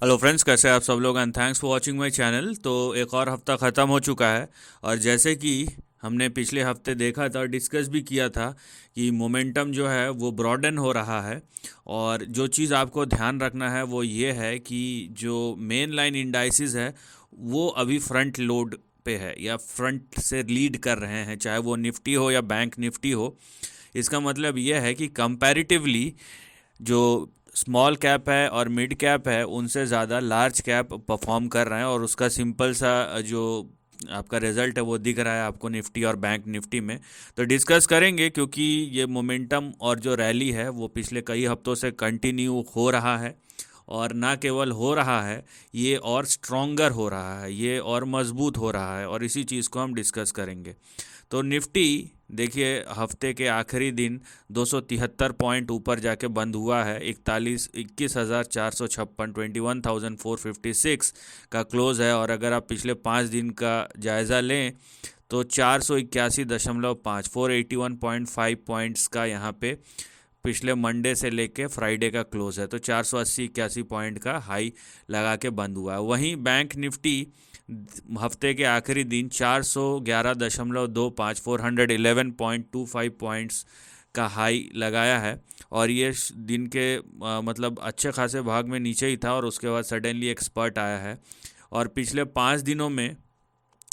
Hello friends, कैसे हैं आप सब लोग and thanks for watching my channel. तो एक और हफ्ता ख़त्म हो चुका है और जैसे कि हमने पिछले हफ्ते देखा था और डिस्कस भी किया था कि मोमेंटम जो है वो ब्रॉडन हो रहा है। और जो चीज़ आपको ध्यान रखना है वो ये है कि जो मेन लाइन इंडाइसिस है वो अभी फ्रंट लोड पे है या फ्रंट से लीड कर रहे हैं, चाहे वो निफ्टी हो या बैंक निफ्टी हो। इसका मतलब ये है कि कंपैरेटिवली जो स्मॉल कैप है और मिड कैप है उनसे ज़्यादा लार्ज कैप परफॉर्म कर रहे हैं, और उसका सिंपल सा जो आपका रिजल्ट है वो दिख रहा है आपको निफ्टी और बैंक निफ्टी में। तो डिस्कस करेंगे क्योंकि ये मोमेंटम और जो रैली है वो पिछले कई हफ्तों से कंटिन्यू हो रहा है, और ना केवल हो रहा है, ये और स्ट्रोंगर हो रहा है, ये और मजबूत हो रहा है, और इसी चीज़ को हम डिस्कस करेंगे। तो निफ्टी देखिए हफ्ते के आखिरी दिन 273 पॉइंट ऊपर जाके बंद हुआ है। 21,456 21,456 का क्लोज है। और अगर आप पिछले 5 दिन का जायज़ा लें तो 481.5 481.5 पॉइंट्स का यहाँ पे पिछले मंडे से लेके फ्राइडे का क्लोज है। तो 480 81 पॉइंट का हाई लगा के बंद हुआ है। वहीं बैंक निफ्टी हफ्ते के आखिरी दिन 411.25 411.25 पॉइंट्स का हाई लगाया है। और ये दिन के मतलब अच्छे खासे भाग में नीचे ही था और उसके बाद सडनली एक स्पर्ट आया है। और पिछले 5 दिनों में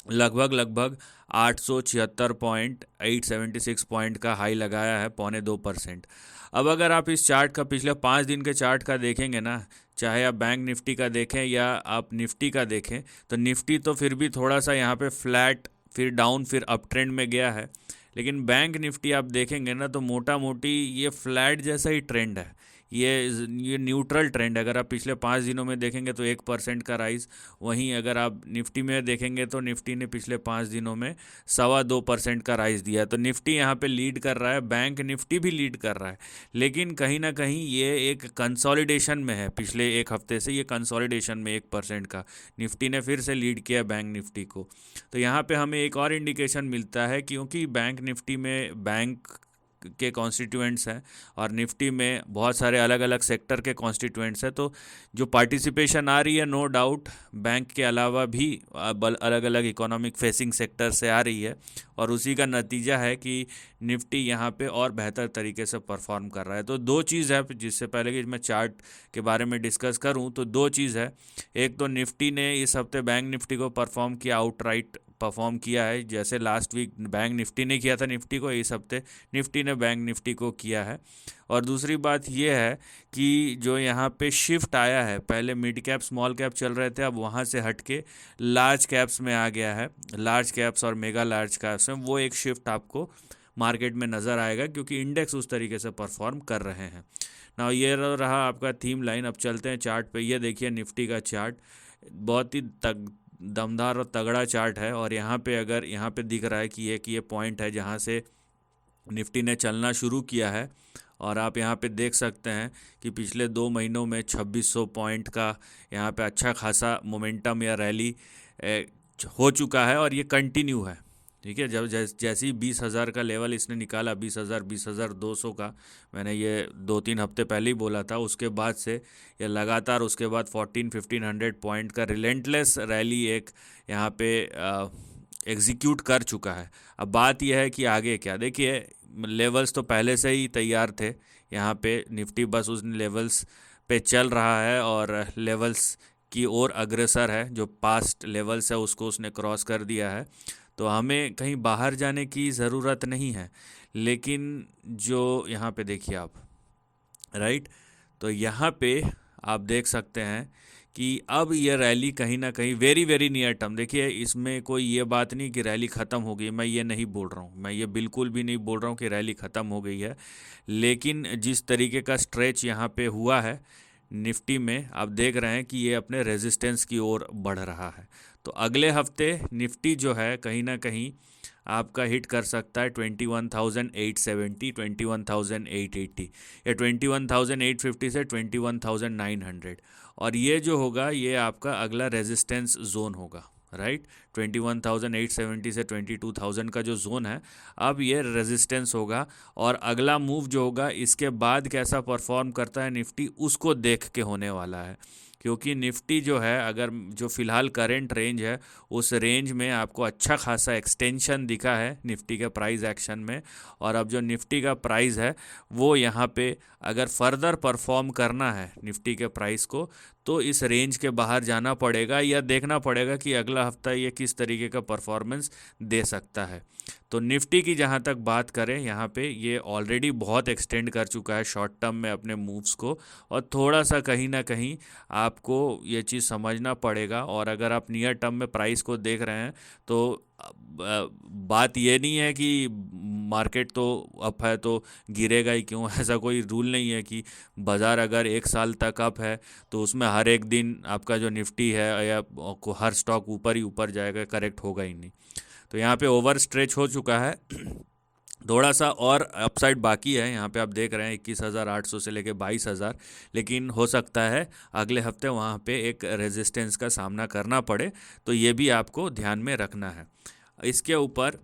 लगभग 876.876 पॉइंट का हाई लगाया है, 0.25%। अब अगर आप इस चार्ट का पिछले 5 दिन के चार्ट का देखेंगे ना, चाहे आप बैंक निफ्टी का देखें या आप निफ्टी का देखें, तो निफ्टी तो फिर भी थोड़ा सा यहाँ पे फ्लैट, फिर डाउन, फिर अप ट्रेंड में गया है। लेकिन बैंक निफ्टी आप देखेंगे ना तो मोटा मोटी ये फ्लैट जैसा ही ट्रेंड है। ये न्यूट्रल ट्रेंड है। अगर आप पिछले 5 दिनों में देखेंगे तो 1% का राइज। वहीं अगर आप निफ्टी में देखेंगे तो निफ्टी ने पिछले 5 दिनों में 2.25% का राइज दिया है। तो निफ्टी यहाँ पे लीड कर रहा है, बैंक निफ्टी भी लीड कर रहा है। लेकिन कहीं ना कहीं ये एक कंसोलिडेशन में है। पिछले एक हफ्ते से ये कंसोलिडेशन में 1% का निफ्टी ने फिर से लीड किया बैंक निफ्टी को। तो यहाँ पे हमें एक और इंडिकेशन मिलता है, क्योंकि बैंक निफ्टी में बैंक के कॉन्स्टिट्यूएंट्स हैं और निफ्टी में बहुत सारे अलग अलग सेक्टर के कॉन्स्टिट्यूएंट्स हैं। तो जो पार्टिसिपेशन आ रही है, नो डाउट बैंक के अलावा भी अलग अलग इकोनॉमिक फेसिंग सेक्टर से आ रही है। और उसी का नतीजा है कि निफ्टी यहाँ पे और बेहतर तरीके से परफॉर्म कर रहा है। तो दो चीज़ है, जिससे पहले कि मैं चार्ट के बारे में डिस्कस करूँ तो दो चीज़ है। एक तो निफ्टी ने इस हफ्ते बैंक निफ्टी को परफॉर्म किया, आउटराइट परफॉर्म किया है। जैसे लास्ट वीक बैंक निफ्टी ने किया था निफ्टी को, इस हफ्ते निफ्टी ने बैंक निफ्टी को किया है। और दूसरी बात यह है कि जो यहाँ पे शिफ्ट आया है, पहले मिड कैप स्मॉल कैप चल रहे थे, अब वहाँ से हट के लार्ज कैप्स में आ गया है। लार्ज कैप्स और मेगा लार्ज कैप्स में वो एक शिफ्ट आपको मार्केट में नज़र आएगा, क्योंकि इंडेक्स उस तरीके से परफॉर्म कर रहे हैं ना। ये रहा आपका थीम लाइन। अब चलते हैं चार्ट पे। ये देखिए निफ्टी का चार्ट बहुत ही दमदार और तगड़ा चार्ट है। और यहाँ पे अगर यहाँ पे दिख रहा है कि ये पॉइंट है जहाँ से निफ्टी ने चलना शुरू किया है। और आप यहाँ पे देख सकते हैं कि पिछले 2 महीनों में 2600 पॉइंट का यहाँ पे अच्छा खासा मोमेंटम या रैली हो चुका है और ये कंटिन्यू है। ठीक है, जब जैसे ही 20,000 का लेवल इसने निकाला, 20,000 22,200 का, मैंने ये 2-3 हफ्ते पहले ही बोला था, उसके बाद से ये लगातार उसके बाद 14-1500 पॉइंट का रिलेंटलेस रैली एक यहाँ पे एग्जीक्यूट कर चुका है। अब बात यह है कि आगे क्या। देखिए लेवल्स तो पहले से ही तैयार थे यहाँ पे, निफ्टी बस उस लेवल्स पे चल रहा है और लेवल्स की ओर अग्रसर है। जो पास्ट लेवल्स है उसको उसने क्रॉस कर दिया है। तो हमें कहीं बाहर जाने की ज़रूरत नहीं है। लेकिन जो यहाँ पे देखिए आप, राइट, तो यहाँ पे आप देख सकते हैं कि अब ये रैली कहीं ना कहीं वेरी वेरी नियर टर्म, देखिए इसमें कोई ये बात नहीं कि रैली ख़त्म हो गई, मैं ये नहीं बोल रहा हूँ, मैं ये बिल्कुल भी नहीं बोल रहा हूँ कि रैली ख़त्म हो गई है। लेकिन जिस तरीके का स्ट्रेच यहाँ पे हुआ है निफ्टी में, आप देख रहे हैं कि ये अपने रेजिस्टेंस की ओर बढ़ रहा है। तो अगले हफ्ते निफ्टी जो है कहीं ना कहीं आपका हिट कर सकता है 21,870 21,880 या 21,850 से 21,900। और ये जो होगा ये आपका अगला रेजिस्टेंस जोन होगा, राइट। 21,870 से 22,000 का जो जोन है, अब ये रेजिस्टेंस होगा। और अगला मूव जो होगा इसके बाद कैसा परफॉर्म करता है निफ्टी, उसको देख के होने वाला है। क्योंकि निफ्टी जो है, अगर जो फ़िलहाल करेंट रेंज है उस रेंज में आपको अच्छा खासा एक्सटेंशन दिखा है निफ्टी के प्राइस एक्शन में। और अब जो निफ्टी का प्राइस है वो यहाँ पे अगर फर्दर परफॉर्म करना है निफ्टी के प्राइस को, तो इस रेंज के बाहर जाना पड़ेगा या देखना पड़ेगा कि अगला हफ्ता ये किस तरीके का परफॉर्मेंस दे सकता है। तो निफ्टी की जहाँ तक बात करें, यहाँ पे ये ऑलरेडी बहुत एक्सटेंड कर चुका है शॉर्ट टर्म में अपने मूव्स को, और थोड़ा सा कहीं ना कहीं आपको ये चीज़ समझना पड़ेगा। और अगर आप नियर टर्म में प्राइस को देख रहे हैं तो बात ये नहीं है कि मार्केट तो अप है तो गिरेगा ही क्यों। ऐसा कोई रूल नहीं है कि बाज़ार अगर एक साल तक अप है तो उसमें हर एक दिन आपका जो निफ्टी है या हर स्टॉक ऊपर ही ऊपर जाएगा, करेक्ट होगा ही नहीं। तो यहाँ पे ओवर स्ट्रेच हो चुका है। थोड़ा सा और अपसाइड बाकी है। यहाँ पे आप देख रहे हैं 21,800 से लेके 22,000, लेकिन हो सकता है अगले हफ्ते वहाँ पे एक रेजिस्टेंस का सामना करना पड़े, तो ये भी आपको ध्यान में रखना है। इसके ऊपर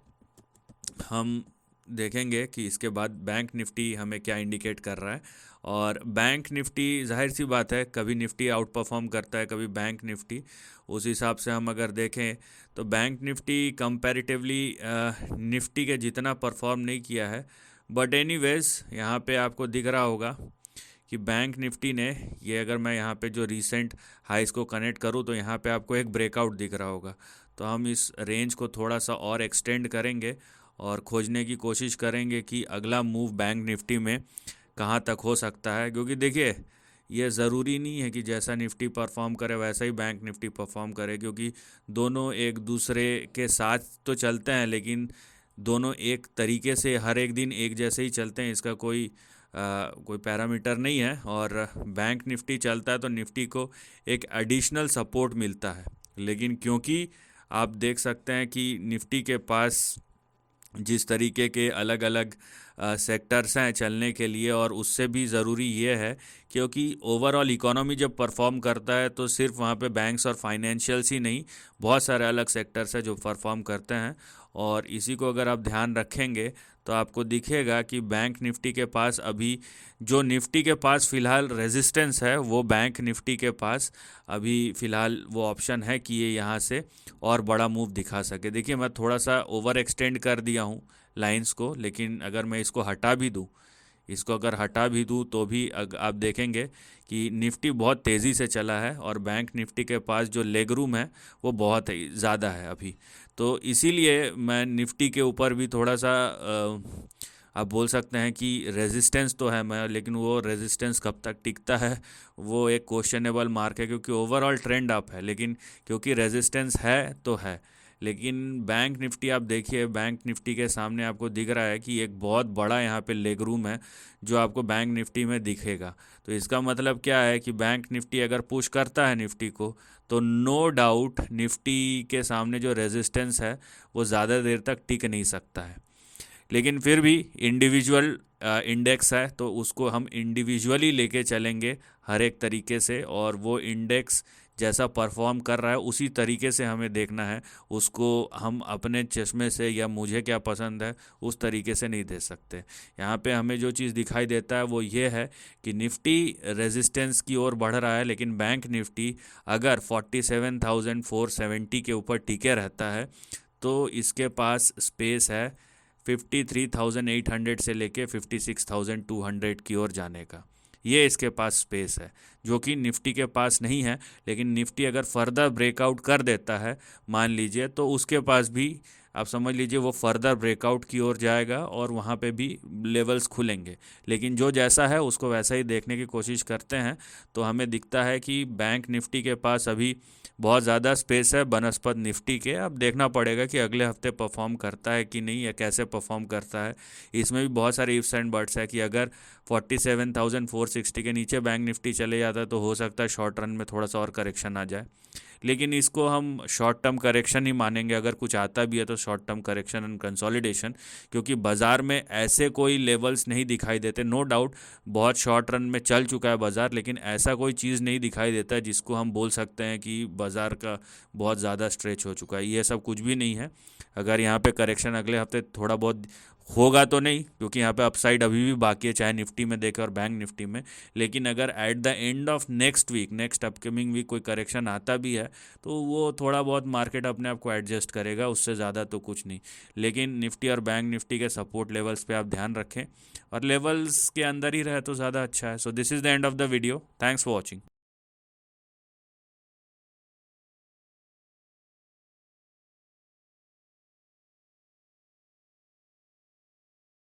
हम देखेंगे कि इसके बाद बैंक निफ्टी हमें क्या इंडिकेट कर रहा है। और बैंक निफ्टी जाहिर सी बात है कभी निफ्टी आउट परफॉर्म करता है, कभी बैंक निफ्टी। उस हिसाब से हम अगर देखें तो बैंक निफ्टी कंपैरेटिवली निफ्टी के जितना परफॉर्म नहीं किया है, बट एनीवेज यहाँ पे आपको दिख रहा होगा कि बैंक निफ्टी ने ये, अगर मैं यहाँ पे जो रीसेंट हाइस को कनेक्ट करूँ तो यहाँ पे आपको एक ब्रेकआउट दिख रहा होगा। तो हम इस रेंज को थोड़ा सा और एक्सटेंड करेंगे और खोजने की कोशिश करेंगे कि अगला मूव बैंक निफ्टी में कहाँ तक हो सकता है। क्योंकि देखिए, ये ज़रूरी नहीं है कि जैसा निफ्टी परफॉर्म करे वैसा ही बैंक निफ्टी परफॉर्म करे, क्योंकि दोनों एक दूसरे के साथ तो चलते हैं, लेकिन दोनों एक तरीके से हर एक दिन एक जैसे ही चलते हैं, इसका कोई पैरामीटर नहीं है। और बैंक निफ्टी चलता है तो निफ्टी को एक एडिशनल सपोर्ट मिलता है, लेकिन क्योंकि आप देख सकते हैं कि निफ्टी के पास जिस तरीके के अलग अलग सेक्टर्स हैं चलने के लिए, और उससे भी ज़रूरी ये है क्योंकि ओवरऑल इकोनॉमी जब परफॉर्म करता है तो सिर्फ वहाँ पे बैंक्स और फाइनेंशियल्स ही नहीं, बहुत सारे अलग सेक्टर्स हैं जो परफॉर्म करते हैं। और इसी को अगर आप ध्यान रखेंगे तो आपको दिखेगा कि बैंक निफ्टी के पास अभी जो निफ्टी के पास फ़िलहाल रेजिस्टेंस है, वो बैंक निफ्टी के पास अभी फ़िलहाल वो ऑप्शन है कि ये यहाँ से और बड़ा मूव दिखा सके। देखिए, मैं थोड़ा सा ओवर एक्सटेंड कर दिया हूँ लाइंस को, लेकिन अगर मैं इसको हटा भी दूँ, तो भी आप देखेंगे कि निफ्टी बहुत तेज़ी से चला है और बैंक निफ्टी के पास जो लेग रूम है वो बहुत ही ज़्यादा है अभी। तो इसीलिए मैं निफ्टी के ऊपर भी थोड़ा सा आप बोल सकते हैं कि रेजिस्टेंस तो है, मैं लेकिन वो रेजिस्टेंस कब तक टिकता है वो एक क्वेश्चनेबल मार्क है, क्योंकि ओवरऑल ट्रेंड अप है, लेकिन क्योंकि रेजिस्टेंस है तो है। लेकिन बैंक निफ्टी आप देखिए, बैंक निफ्टी के सामने आपको दिख रहा है कि एक बहुत बड़ा यहाँ पे लेग रूम है जो आपको बैंक निफ्टी में दिखेगा। तो इसका मतलब क्या है कि बैंक निफ्टी अगर पुश करता है निफ्टी को, तो नो डाउट निफ्टी के सामने जो रेजिस्टेंस है वो ज़्यादा देर तक टिक नहीं सकता है। लेकिन फिर भी इंडिविजुअल इंडेक्स है तो उसको हम इंडिविजुअली लेके चलेंगे हर एक तरीके से, और वो इंडेक्स जैसा परफॉर्म कर रहा है उसी तरीके से हमें देखना है उसको। हम अपने चश्मे से या मुझे क्या पसंद है उस तरीके से नहीं दे सकते। यहाँ पे हमें जो चीज़ दिखाई देता है वो ये है कि निफ्टी रेजिस्टेंस की ओर बढ़ रहा है, लेकिन बैंक निफ्टी अगर 47,470 के ऊपर टिके रहता है तो इसके पास स्पेस है 53,800 से लेके 56,200 की ओर जाने का। ये इसके पास स्पेस है जो कि निफ्टी के पास नहीं है। लेकिन निफ्टी अगर फर्दर ब्रेकआउट कर देता है मान लीजिए, तो उसके पास भी आप समझ लीजिए वो फर्दर ब्रेकआउट की ओर जाएगा और वहाँ पे भी लेवल्स खुलेंगे। लेकिन जो जैसा है उसको वैसा ही देखने की कोशिश करते हैं, तो हमें दिखता है कि बैंक निफ्टी के पास अभी बहुत ज़्यादा स्पेस है बनस्पत निफ्टी के। अब देखना पड़ेगा कि अगले हफ्ते परफॉर्म करता है कि नहीं, या कैसे परफॉर्म करता है। इसमें भी बहुत सारे इफ्स एंड बट्स है कि अगर 47,460 के नीचे बैंक निफ्टी चले जाता है तो हो सकता है शॉर्ट रन में थोड़ा सा और करेक्शन आ जाए, लेकिन इसको हम शॉर्ट टर्म करेक्शन ही मानेंगे। अगर कुछ आता भी है तो short term correction and consolidation, क्योंकि बाज़ार में ऐसे कोई लेवल्स नहीं दिखाई देते। नो डाउट बहुत शॉर्ट रन में चल चुका है बाज़ार, लेकिन ऐसा कोई चीज़ नहीं दिखाई देता है जिसको हम बोल सकते हैं कि बाज़ार का बहुत ज़्यादा स्ट्रेच हो चुका है। ये सब कुछ भी नहीं है। अगर यहाँ पे करेक्शन अगले हफ्ते थोड़ा बहुत होगा तो नहीं, क्योंकि यहाँ पे अपसाइड अभी भी बाकी है, चाहे निफ्टी में देखें और बैंक निफ्टी में। लेकिन अगर at the end of next week, next upcoming week कोई करेक्शन आता भी है तो वो थोड़ा बहुत मार्केट अपने आप को एडजस्ट करेगा, उससे ज़्यादा तो कुछ नहीं। लेकिन निफ्टी और बैंक निफ्टी के सपोर्ट लेवल्स पे आप ध्यान रखें, और लेवल्स के अंदर ही रहे तो ज़्यादा अच्छा है। So this is the end of the video, thanks for watching.